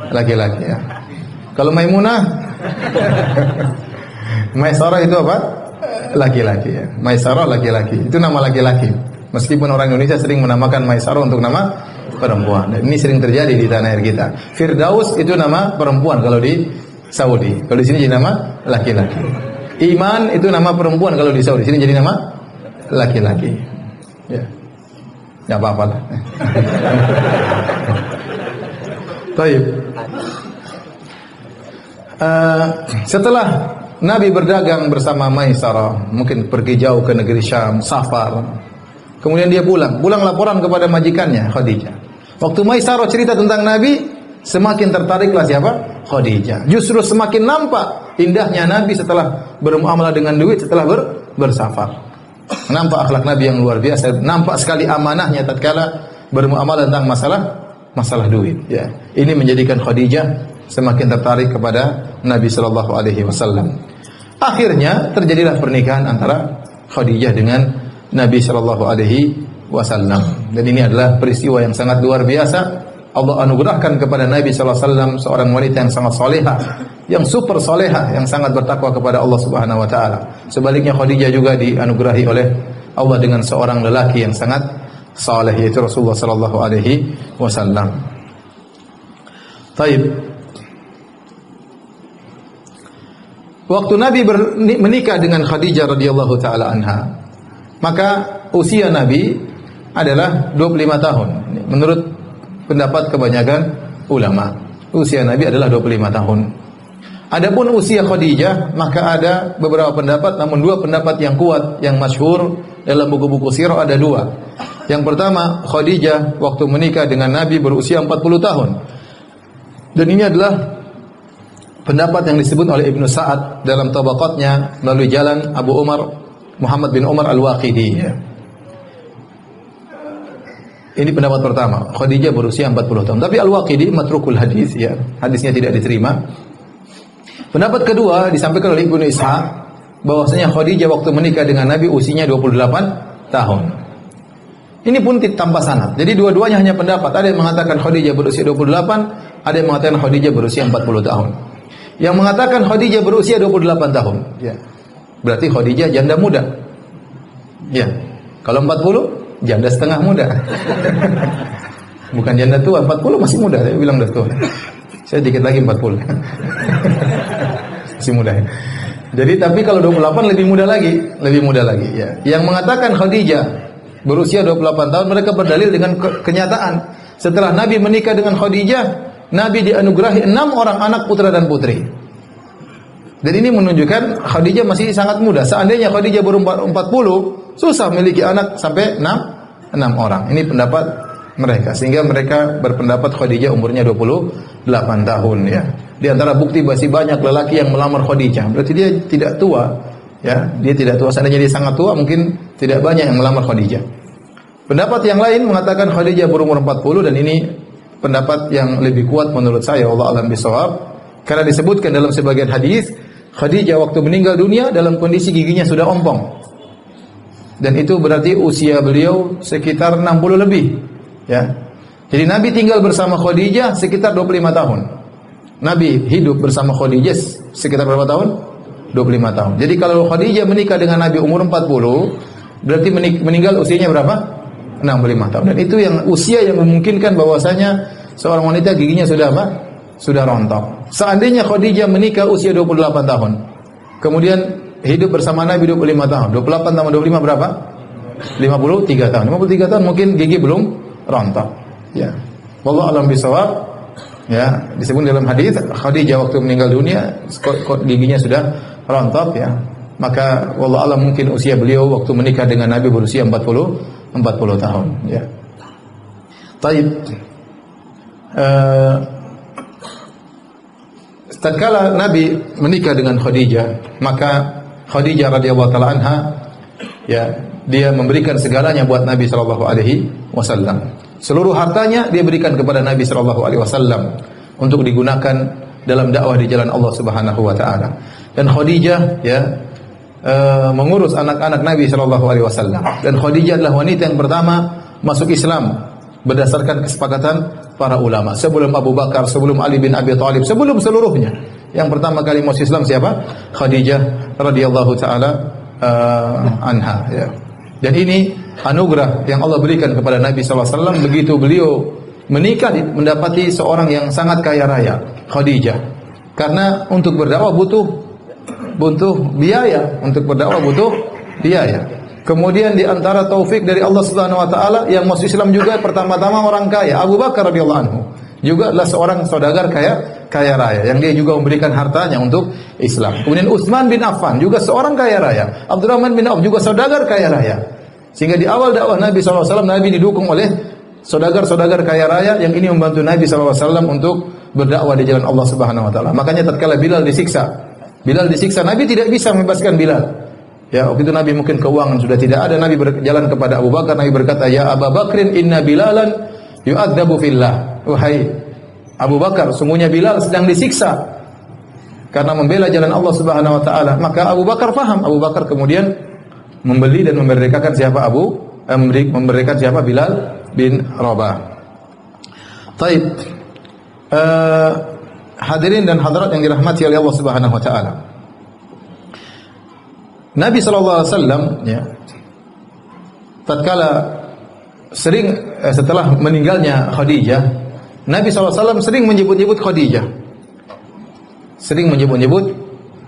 Laki-laki ya. Kalau Maimunah Maisarah itu apa? Laki-laki ya. Maisarah laki-laki. Itu nama laki-laki. Meskipun orang Indonesia sering menamakan Maisarah untuk nama perempuan. Dan ini sering terjadi di tanah air kita. Firdaus itu nama perempuan kalau di Saudi. Kalau di sini jadi nama laki-laki. Iman itu nama perempuan kalau di Saudi. Di sini jadi nama laki-laki. Ya. Ya apa-apa lah. Baik. Setelah Nabi berdagang bersama Maisarah, mungkin pergi jauh ke negeri Syam, safar. Kemudian dia pulang laporan kepada majikannya Khadijah. Waktu Maisarah cerita tentang Nabi, semakin tertariklah siapa? Khadijah. Justru semakin nampak indahnya Nabi setelah bermuamalah dengan duit, setelah bersafar. Nampak akhlak Nabi yang luar biasa, nampak sekali amanahnya tatkala bermuamalah tentang masalah duit. Ya, ini menjadikan Khadijah semakin tertarik kepada Nabi sallallahu alaihi wasallam. Akhirnya terjadilah pernikahan antara Khadijah dengan Nabi sallallahu alaihi wasallam. Dan ini adalah peristiwa yang sangat luar biasa. Allah anugerahkan kepada Nabi sallallahu alaihi wasallam seorang wanita yang sangat salehah, yang super salehah, yang sangat bertakwa kepada Allah Subhanahu wa taala. Sebaliknya Khadijah juga dianugerahi oleh Allah dengan seorang lelaki yang sangat saleh, yaitu Rasulullah sallallahu alaihi wasallam. Baik. Waktu Nabi menikah dengan Khadijah radhiyallahu taala anha, maka usia Nabi adalah 25 tahun. Menurut pendapat kebanyakan ulama, usia Nabi adalah 25 tahun. Adapun usia Khadijah, maka ada beberapa pendapat, namun dua pendapat yang kuat, yang masyhur dalam buku-buku sirah ada dua. Yang pertama, Khadijah waktu menikah dengan Nabi berusia 40 tahun. Dan ini adalah pendapat yang disebut oleh Ibnu Sa'ad dalam tabaqatnya melalui jalan Abu Umar Muhammad bin Umar Al-Waqidi ya. Ini pendapat pertama, Khadijah berusia 40 tahun. Tapi Al-Waqidi matrukul hadis ya, hadisnya tidak diterima. Pendapat kedua disampaikan oleh Ibnu Ishaq bahwasanya Khadijah waktu menikah dengan Nabi usianya 28 tahun. Ini pun tanpa sanad. Jadi dua-duanya hanya pendapat. Ada yang mengatakan Khadijah berusia 28, ada yang mengatakan Khadijah berusia 40 tahun. Yang mengatakan Khadijah berusia 28 tahun, ya. Berarti Khadijah janda muda. Ya. Kalau 40, janda setengah muda. Bukan janda tua, 40 masih muda, saya bilang udah tua. Saya dikit lagi 40. Masih muda ya. Jadi tapi kalau 28 lebih muda lagi, ya. Yang mengatakan Khadijah berusia 28 tahun, mereka berdalil dengan kenyataan. Setelah Nabi menikah dengan Khadijah, Nabi dianugerahi 6 orang anak putra dan putri. Dan ini menunjukkan Khadijah masih sangat muda. Seandainya Khadijah baru 40, susah memiliki anak sampai 6 orang. Ini pendapat mereka. Sehingga mereka berpendapat Khadijah umurnya 28 tahun ya. Di antara bukti masih banyak lelaki yang melamar Khadijah. Berarti dia tidak tua. Ya, dia tidak tua. Seandainya dia sangat tua, mungkin tidak banyak yang melamar Khadijah. Pendapat yang lain mengatakan Khadijah berumur 40 dan ini pendapat yang lebih kuat menurut saya, Allah alam bisawab, karena disebutkan dalam sebagian hadis Khadijah waktu meninggal dunia dalam kondisi giginya sudah ompong, dan itu berarti usia beliau sekitar 60 lebih ya. Jadi Nabi tinggal bersama Khadijah sekitar 25 tahun. Nabi hidup bersama Khadijah sekitar berapa tahun? 25 tahun. Jadi kalau Khadijah menikah dengan Nabi umur 40, berarti meninggal usianya berapa? 65 tahun. Dan itu yang usia yang memungkinkan bahwasanya seorang wanita giginya sudah apa? Sudah rontok. Seandainya Khadijah menikah usia 28 tahun, kemudian hidup bersama Nabi 25 tahun. 28 tambah 25 berapa? 53 tahun. 53 tahun mungkin gigi belum rontok. Ya. Wallahu a'lam bishawab. Ya, disebut dalam hadis Khadijah waktu meninggal dunia giginya sudah rontok ya. Maka wallahu a'lam mungkin usia beliau waktu menikah dengan Nabi berusia 40 tahun ya. Taib. Tatkala Nabi menikah dengan Khadijah, maka Khadijah radhiyallahu taala anha ya, dia memberikan segalanya buat Nabi sallallahu alaihi wasallam. Seluruh hartanya dia berikan kepada Nabi sallallahu alaihi wasallam untuk digunakan dalam dakwah di jalan Allah Subhanahu wa taala. Dan Khadijah ya mengurus anak-anak Nabi sallallahu alaihi wasallam. Dan Khadijah adalah wanita yang pertama masuk Islam berdasarkan kesepakatan para ulama. Sebelum Abu Bakar, sebelum Ali bin Abi Thalib, sebelum seluruhnya. Yang pertama kali masuk Islam siapa? Khadijah radhiyallahu taala anha ya. Dan ini anugerah yang Allah berikan kepada Nabi sallallahu alaihi wasallam begitu beliau menikah mendapati seorang yang sangat kaya raya, Khadijah. Karena untuk berdakwah butuh biaya, untuk berdakwah butuh biaya. Kemudian di antara taufik dari Allah Subhanahu wa taala yang masuk Islam juga pertama-tama orang kaya, Abu Bakar radhiyallahu anhu. Juga adalah seorang saudagar kaya raya yang dia juga memberikan hartanya untuk Islam. Kemudian Utsman bin Affan juga seorang kaya raya. Abdurrahman bin Auf juga saudagar kaya raya. Sehingga di awal dakwah Nabi sallallahu alaihi wasallam Nabi didukung oleh saudagar-saudagar kaya raya yang ini membantu Nabi sallallahu alaihi wasallam untuk berdakwah di jalan Allah Subhanahu wa taala. Makanya tatkala Bilal disiksa, Nabi tidak bisa membebaskan Bilal. Ya, waktu itu Nabi mungkin keuangan sudah tidak ada, Nabi berjalan kepada Abu Bakar, Nabi berkata, "Ya Abu Bakrin, inna Bilalan yu'adzabu fillah." Wahai Abu Bakar, sungguhnya Bilal sedang disiksa karena membela jalan Allah Subhanahu wa taala. Maka Abu Bakar faham. Abu Bakar kemudian membeli dan memerdekakan siapa Bilal bin Rabah. Taib. Hadirin dan hadirat yang dirahmati oleh Allah Subhanahu wa taala. Nabi sallallahu alaihi wasallam ya, tatkala sering setelah meninggalnya Khadijah, Nabi sallallahu alaihi wasallam sering menyebut-nyebut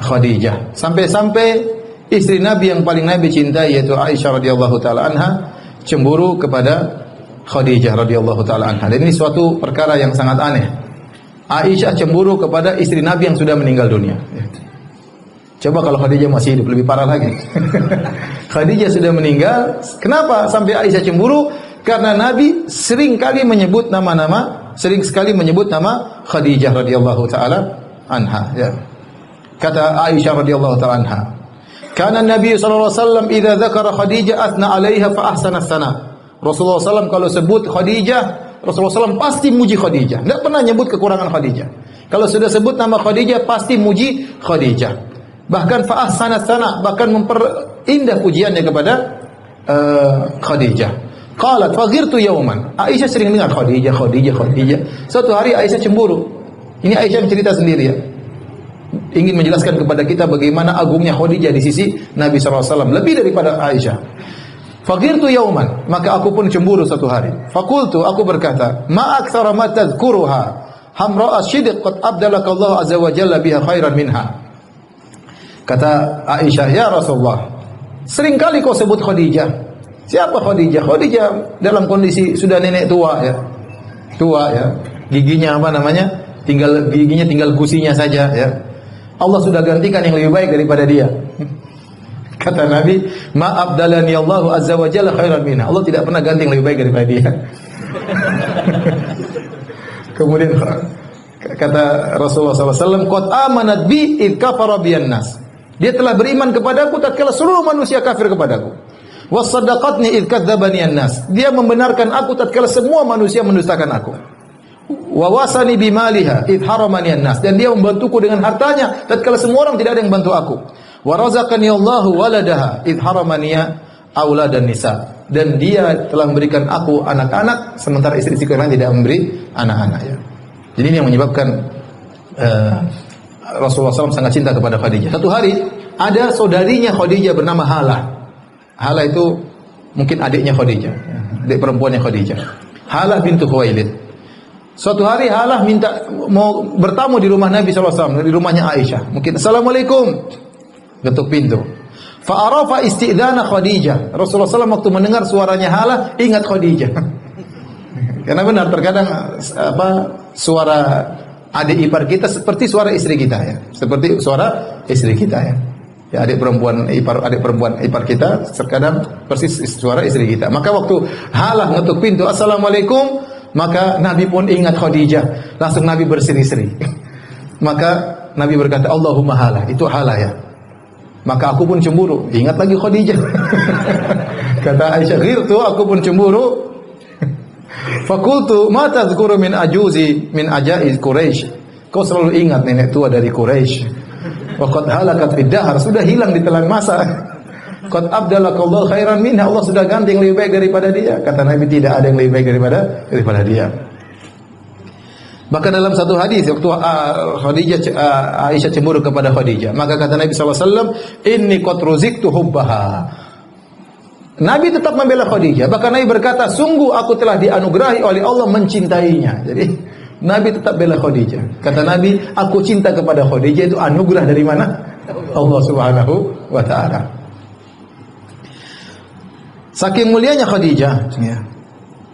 Khadijah. Sampai-sampai istri Nabi yang paling Nabi cintai yaitu Aisyah radhiyallahu taala anha cemburu kepada Khadijah radhiyallahu taala anha. Dan ini suatu perkara yang sangat aneh. Aisyah cemburu kepada istri Nabi yang sudah meninggal dunia. Coba kalau Khadijah masih hidup, lebih parah lagi. Khadijah sudah meninggal, kenapa sampai Aisyah cemburu? Karena Nabi sering sekali menyebut nama Khadijah radhiyallahu taala anha ya. Kata Aisyah radhiyallahu taala anha, "Kana Nabi sallallahu alaihi wasallam idza dzakara Khadijah athna 'alaiha fa ahsana tsana." Rasulullah SAW kalau sebut Khadijah, Rasulullah SAW pasti muji Khadijah. Tidak pernah nyebut kekurangan Khadijah. Kalau sudah sebut nama Khadijah, pasti muji Khadijah. Bahkan fa'ah sana, bahkan memperindah pujiannya kepada Khadijah. Qalat faghirtu yawman. Aisyah sering dengar Khadijah. Suatu hari Aisyah cemburu. Ini Aisyah cerita sendiri ya. Ingin menjelaskan kepada kita bagaimana agungnya Khadijah di sisi Nabi SAW. Lebih daripada Aisyah. Faghirtu yawman. Maka aku pun cemburu satu hari. Fakultu, aku berkata, ma aktsara ma tadhkuruha. Hamra'a sidq qad abdalaka Allah azza wa jalla biha khairan minha. Kata Aisyah, ya Rasulullah, seringkali kau sebut Khadijah. Siapa Khadijah? Khadijah dalam kondisi sudah nenek tua ya. Giginya tinggal gusinya saja ya. Allah sudah gantikan yang lebih baik daripada dia. Kata Nabi, ma abdalani Allah azza wa jalla khairan minha. Allah tidak pernah ganti yang lebih baik daripada dia. Kemudian kata Rasulullah SAW, qad amanat bi id kafara biyan nas. Dia telah beriman kepadaku tatkala seluruh manusia kafir kepadaku. Wasaddaqatni id kadzdzabani an-nas. Dia membenarkan aku tatkala semua manusia mendustakan aku. Wa wasani bimaliha id haramani an-nas. Dan dia membantuku dengan hartanya tatkala semua orang tidak ada yang bantu aku. Wa razaqani Allahu waladaha id haramani auladan nisa. Dan dia telah memberikan aku anak-anak sementara istri-istri yang lain tidak memberi anak-anak ya. Jadi ini yang menyebabkan Rasulullah SAW sangat cinta kepada Khadijah. Satu hari ada saudarinya Khadijah bernama Hala. Hala itu mungkin adiknya Khadijah, adik perempuannya Khadijah. Hala bintu Khuwailid. Suatu hari Halah minta mau bertamu di rumah Nabi SAW, di rumahnya Aisyah. Mungkin Assalamualaikum, ketuk pintu. Fa'arafa isti'dana Khadijah. Rasulullah SAW waktu mendengar suaranya Halah, ingat Khadijah. Karena benar terkadang suara adik ipar kita seperti suara istri kita ya, seperti suara istri kita ya. Ya adik perempuan ipar kita terkadang persis suara istri kita. Maka waktu Halah ngetuk pintu, Assalamualaikum, maka Nabi pun ingat Khadijah. Langsung Nabi berseri-seri. Maka Nabi berkata, Allahumma Halah, itu Halah ya. Maka aku pun cemburu, ingat lagi Khadijah. Kata Aisyah, ghirtu, aku pun cemburu. Fakultu, ma tadhkuru min ajaiz Quraisy. Kau selalu ingat nenek tua dari Quraisy. Wa qad halakat fid dahr, sudah hilang di telan masa. Qad abdalakallahu khairan minha, Allah sudah ganti yang lebih baik daripada dia. Kata Nabi, tidak ada yang lebih baik daripada dia. Bahkan dalam satu hadis waktu Aisyah cemburu kepada Khadijah, maka kata Nabi SAW, inni qad ruziktu hubbaha. Nabi tetap membela Khadijah. Bahkan Nabi berkata, sungguh aku telah dianugerahi oleh Allah mencintainya. Jadi Nabi tetap bela Khadijah. Kata Nabi, aku cinta kepada Khadijah, itu anugerah dari mana? Allah Subhanahu wa taala. Saking mulianya Khadijah, ya.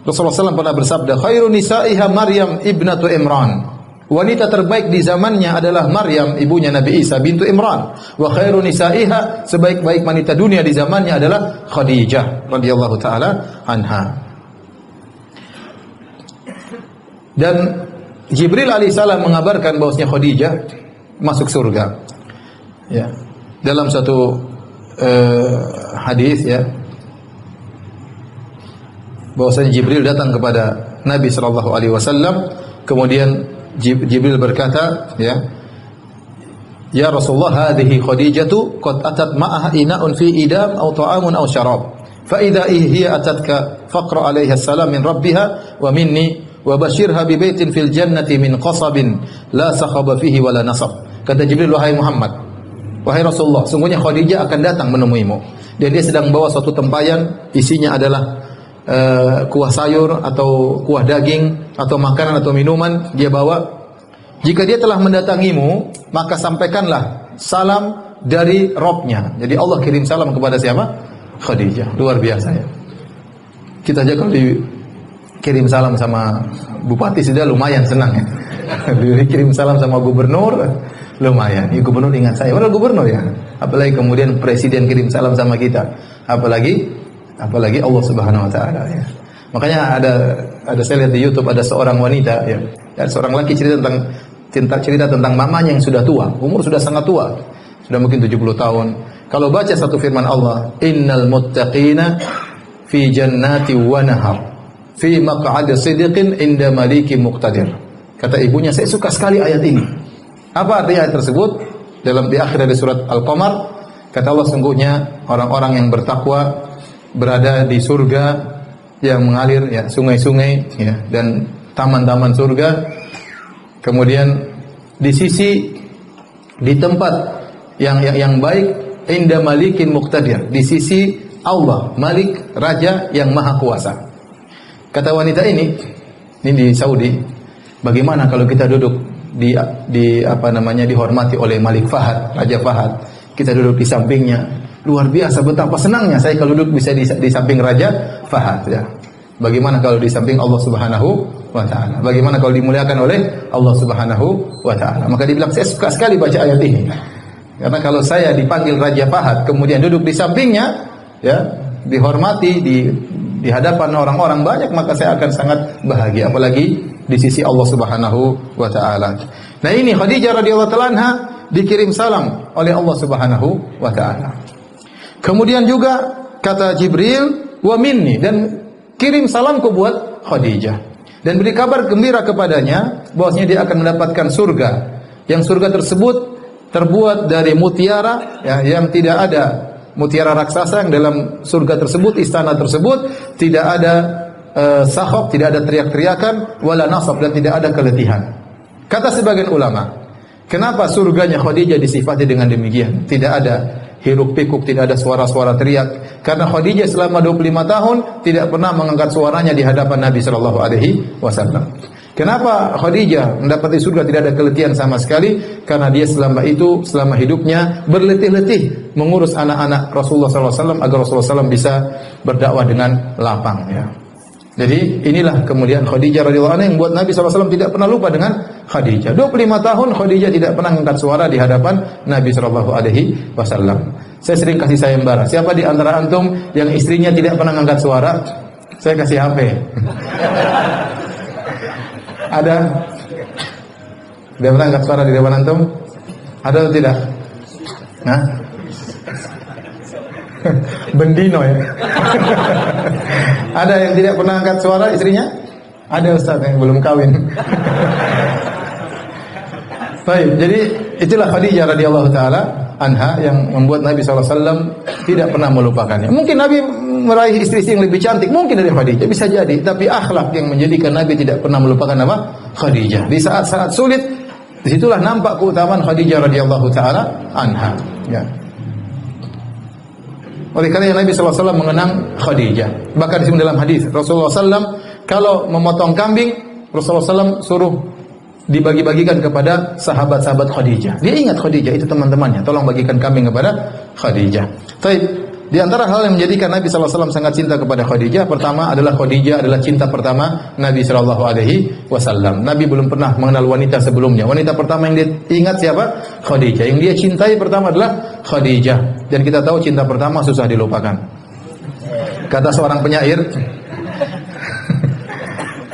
Rasulullah SAW pernah bersabda, khairu nisa'iha Maryam ibnatu Imran. Wanita terbaik di zamannya adalah Maryam, ibunya Nabi Isa bintu Imran. Wa khairu nisa'iha, sebaik-baik wanita dunia di zamannya adalah Khadijah radhiyallahu taala anha. Dan Jibril alaihissalam mengabarkan bahwasanya Khadijah masuk surga. Ya. Dalam satu hadis ya, bahwasanya Jibril datang kepada Nabi sallallahu alaihi wasallam, kemudian Jibril berkata, ya Rasulullah, hadhihi Khadijatu qad atat ma'aha ina'un fi idam aw ta'amun aw syarab. Fa idza hiya atatka faqra 'alaiha salam min rabbiha wa minni wa bashirha bi baitin fil jannati min qasabin la sakhaba fihi wala nasab. Kata Jibril, wahai Muhammad, wahai Rasulullah, sungguhnya Khadijah akan datang menemuimu dan dia sedang bawa suatu tempayan, isinya adalah kuah sayur atau kuah daging atau makanan atau minuman dia bawa. Jika dia telah mendatangimu, maka sampaikanlah salam dari Robnya. Jadi Allah kirim salam kepada siapa? Khadijah. Luar biasa ya. Kita aja kalau dikirim salam sama bupati sudah lumayan senang ya. Dikirim salam sama gubernur lumayan. Ya, gubernur ingat saya. Padahal gubernur ya. Apalagi kemudian presiden kirim salam sama kita. Apalagi Allah Subhanahu wa taala ya. Makanya ada saya lihat di YouTube ada seorang wanita ya, seorang laki cerita tentang mamanya yang sudah tua, umur sudah sangat tua. Sudah mungkin 70 tahun. Kalau baca satu firman Allah, innal muttaqina fi jannati wa nahar fi maq'adi sidqin inda malikin muqtadir. Kata ibunya, saya suka sekali ayat ini. Apa artinya ayat tersebut? Di akhir dari surat Al-Qamar, kata Allah, sungguhnya orang-orang yang bertakwa berada di surga yang mengalir ya, sungai-sungai ya, dan taman-taman surga. Kemudian di tempat yang baik, inda malikin muqtadir, di sisi Allah, Malik, raja yang maha kuasa. Kata wanita ini di Saudi, bagaimana kalau kita duduk dihormati oleh Malik Fahad, Raja Fahad, kita duduk di sampingnya. Luar biasa betapa senangnya saya kalau duduk bisa di samping Raja Fahad ya. Bagaimana kalau di samping Allah Subhanahu wa taala? Bagaimana kalau dimuliakan oleh Allah Subhanahu wa taala? Maka dibilang, saya suka sekali baca ayat ini. Karena kalau saya dipanggil Raja Fahad kemudian duduk di sampingnya ya, dihormati di hadapan orang-orang banyak, maka saya akan sangat bahagia, apalagi di sisi Allah Subhanahu wa taala. Nah, ini Khadijah radhiyallahu taala anha dikirim salam oleh Allah Subhanahu wa taala. Kemudian juga kata Jibril, wa minni, dan kirim salamku buat Khadijah dan beri kabar gembira kepadanya bahwasanya dia akan mendapatkan surga, yang surga tersebut terbuat dari mutiara ya, yang tidak ada mutiara raksasa, yang dalam surga tersebut, istana tersebut tidak ada sakhab, tidak ada teriak-teriakan, wala nasab, dan tidak ada keletihan. Kata sebagian ulama, kenapa surganya Khadijah disifati dengan demikian? Tidak ada hiruk pikuk, tidak ada suara-suara teriak. Karena Khadijah selama 25 tahun tidak pernah mengangkat suaranya di hadapan Nabi sallallahu alaihi wasallam. Kenapa Khadijah mendapati surga tidak ada keletihan sama sekali? Karena dia selama hidupnya berletih-letih mengurus anak-anak Rasulullah SAW agar Rasulullah SAW bisa berdakwah dengan lapang. Ya. Jadi inilah kemudian Khadijah radhiyallahu anha yang buat Nabi SAW tidak pernah lupa dengan Khadijah. 25 tahun Khadijah tidak pernah mengangkat suara di hadapan Nabi SAW. Saya sering kasih sayembara. Siapa di antara antum yang istrinya tidak pernah mengangkat suara? Saya kasih HP. Ada? Dia pernah angkat suara di depan antum? Ada atau tidak? Hah? Bendino ya. Ada yang tidak pernah angkat suara istrinya? Ada Ustaz yang belum kawin. Baik, jadi itulah Khadijah radhiyallahu taala anha yang membuat Nabi SAW tidak pernah melupakannya. Mungkin Nabi meraih istri-istri yang lebih cantik, mungkin dari Khadijah, bisa jadi. Tapi akhlak yang menjadikan Nabi tidak pernah melupakan apa? Khadijah. Di saat-saat sulit, disitulah nampak keutamaan Khadijah radhiyallahu taala anha. Ya. Oleh karena Nabi SAW mengenang Khadijah. Bahkan di dalam hadis Rasulullah SAW kalau memotong kambing, Rasulullah SAW suruh dibagi-bagikan kepada sahabat-sahabat Khadijah. Dia ingat Khadijah itu teman-temannya. Tolong bagikan kambing kepada Khadijah. Baik. Di antara hal yang menjadikan Nabi SAW sangat cinta kepada Khadijah, pertama adalah Khadijah adalah cinta pertama Nabi SAW. Nabi belum pernah mengenal wanita sebelumnya. Wanita pertama yang dia ingat siapa? Khadijah. Yang dia cintai pertama adalah Khadijah. Dan kita tahu cinta pertama susah dilupakan. Kata seorang penyair,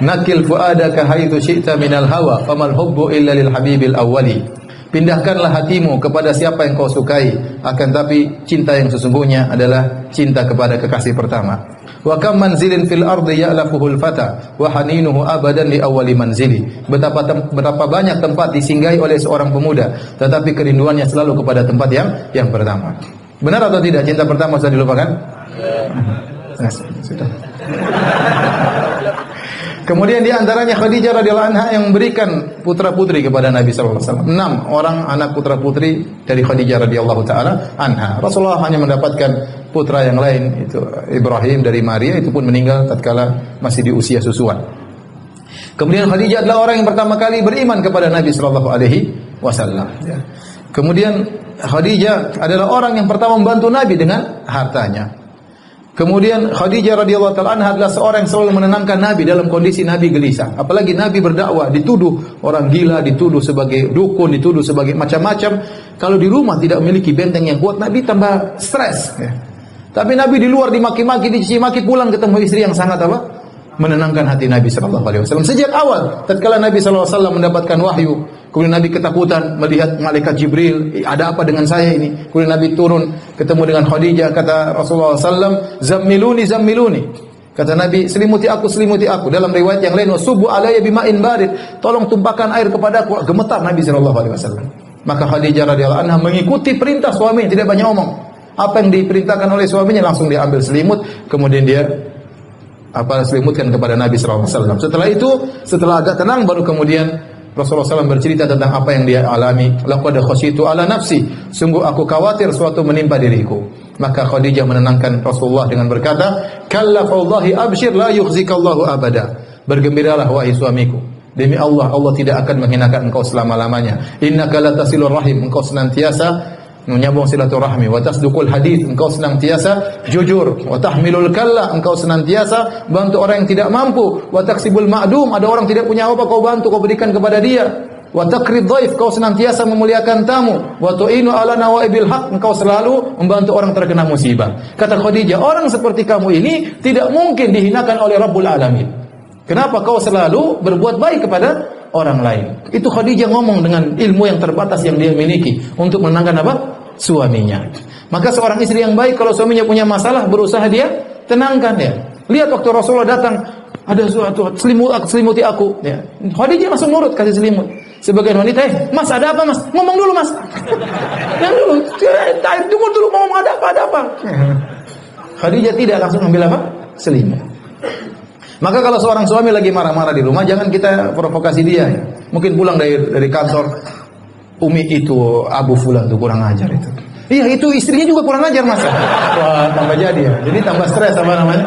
nakil fuadaka haitsu syi'ta minal hawa famal hubbu illa lil habibil awwali. Pindahkanlah hatimu kepada siapa yang kau sukai, akan tapi cinta yang sesungguhnya adalah cinta kepada kekasih pertama. Wa kam manzilin fil ardi ya'lafuhul fata wa haninuhu abadan li awwali manzili. Betapa banyak tempat disinggahi oleh seorang pemuda, tetapi kerinduannya selalu kepada tempat yang pertama. Benar atau tidak cinta pertama sudah dilupakan? Sudah. Kemudian di antaranya Khadijah radhiyallahu anha yang memberikan putra-putri kepada Nabi sallallahu alaihi wasallam. 6 orang anak putra-putri dari Khadijah radhiyallahu taala anha. Rasulullah hanya mendapatkan putra yang lain, itu Ibrahim dari Maria, itu pun meninggal tatkala masih di usia susuan. Kemudian Khadijah adalah orang yang pertama kali beriman kepada Nabi sallallahu alaihi wasallam. Kemudian Khadijah adalah orang yang pertama membantu Nabi dengan hartanya. Kemudian Khadijah radhiyallahu taala anha adalah seorang yang selalu menenangkan Nabi dalam kondisi Nabi gelisah. Apalagi Nabi berdakwah, dituduh orang gila, dituduh sebagai dukun, dituduh sebagai macam-macam. Kalau di rumah tidak memiliki benteng yang kuat, Nabi tambah stres. Ya. Tapi Nabi di luar dimaki-maki, dicaci maki, pulang ketemu istri yang sangat apa? Menenangkan hati Nabi sallallahu alaihi wasallam. Sejak awal, tatkala Nabi sallallahu alaihi wasallam mendapatkan wahyu, kemudian Nabi ketakutan melihat malaikat Jibril, ada apa dengan saya ini? Kemudian Nabi turun ketemu dengan Khadijah, kata Rasulullah SAW, zammiluni. Kata Nabi, selimuti aku. Dalam riwayat yang lain, wasubu alayya bima'in barid, tolong tumpahkan air kepadaku. Gemetar Nabi sallallahu alaihi wasallam. Maka Khadijah radhiyallahu anha mengikuti perintah suami, tidak banyak omong. Apa yang diperintahkan oleh suaminya langsung dia ambil selimut, kemudian dia selimutkan kepada Nabi sallallahu alaihi wasallam. Setelah itu, setelah agak tenang baru kemudian Rasulullah SAW bercerita tentang apa yang dia alami. Laqad khasyitu ala nafsi, sungguh aku khawatir suatu menimpa diriku. Maka Khadijah menenangkan Rasulullah dengan berkata, kalla fawallahi abshir la yukhzikallahu abada. Bergembiralah wahai suamiku, demi Allah, Allah tidak akan menghinakan engkau selama-lamanya. Innaka latasilur rahim, engkau senantiasa menyambung silaturahmi, wa tasduqul hadits, engkau senantiasa jujur, wa tahmilul kalla, engkau senantiasa bantu orang yang tidak mampu, wa taksibul ma'dum, ada orang tidak punya apa kau bantu, kau berikan kepada dia, wa takrid dhaif, kau senantiasa memuliakan tamu, wa tu'inu ala nawaibil haq, engkau selalu membantu orang terkena musibah. Kata Khadijah, orang seperti kamu ini tidak mungkin dihinakan oleh Rabbul Alamin. Kenapa kau selalu berbuat baik kepada orang lain? Itu Khadijah ngomong dengan ilmu yang terbatas yang dia miliki untuk menenangkan apa? Suaminya. Maka seorang istri yang baik kalau suaminya punya masalah berusaha dia tenangkan ya. Lihat waktu Rasulullah datang, ada suatu selimuti aku ya. Khadijah langsung nurut kasih selimut. Sebagian wanita, Mas ada apa Mas? Ngomong dulu Mas. Yang dulu, tunggu dulu ngomong ada apa? Khadijah tidak langsung ambil apa? Selimut. Maka kalau seorang suami lagi marah-marah di rumah, jangan kita provokasi dia. Ya. Mungkin pulang dari kantor, Umi itu Abu Fulan itu kurang ajar itu. Iya itu istrinya juga kurang ajar Mas. Wah tambah jadi ya. Jadi tambah stres apa namanya?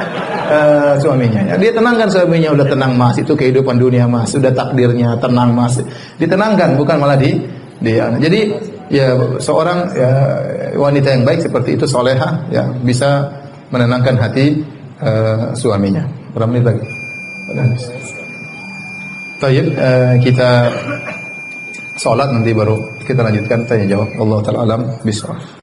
suaminya. Ya. Dia tenangkan suaminya, udah tenang mas, itu kehidupan dunia mas, sudah takdirnya tenang mas. Ditenangkan, bukan malah jadi ya seorang ya, wanita yang baik seperti itu soleha ya bisa menenangkan hati suaminya. Berapa menit lagi? Baik, kita sholat nanti baru kita lanjutkan tanya jawab. Allah taala alam bisawab.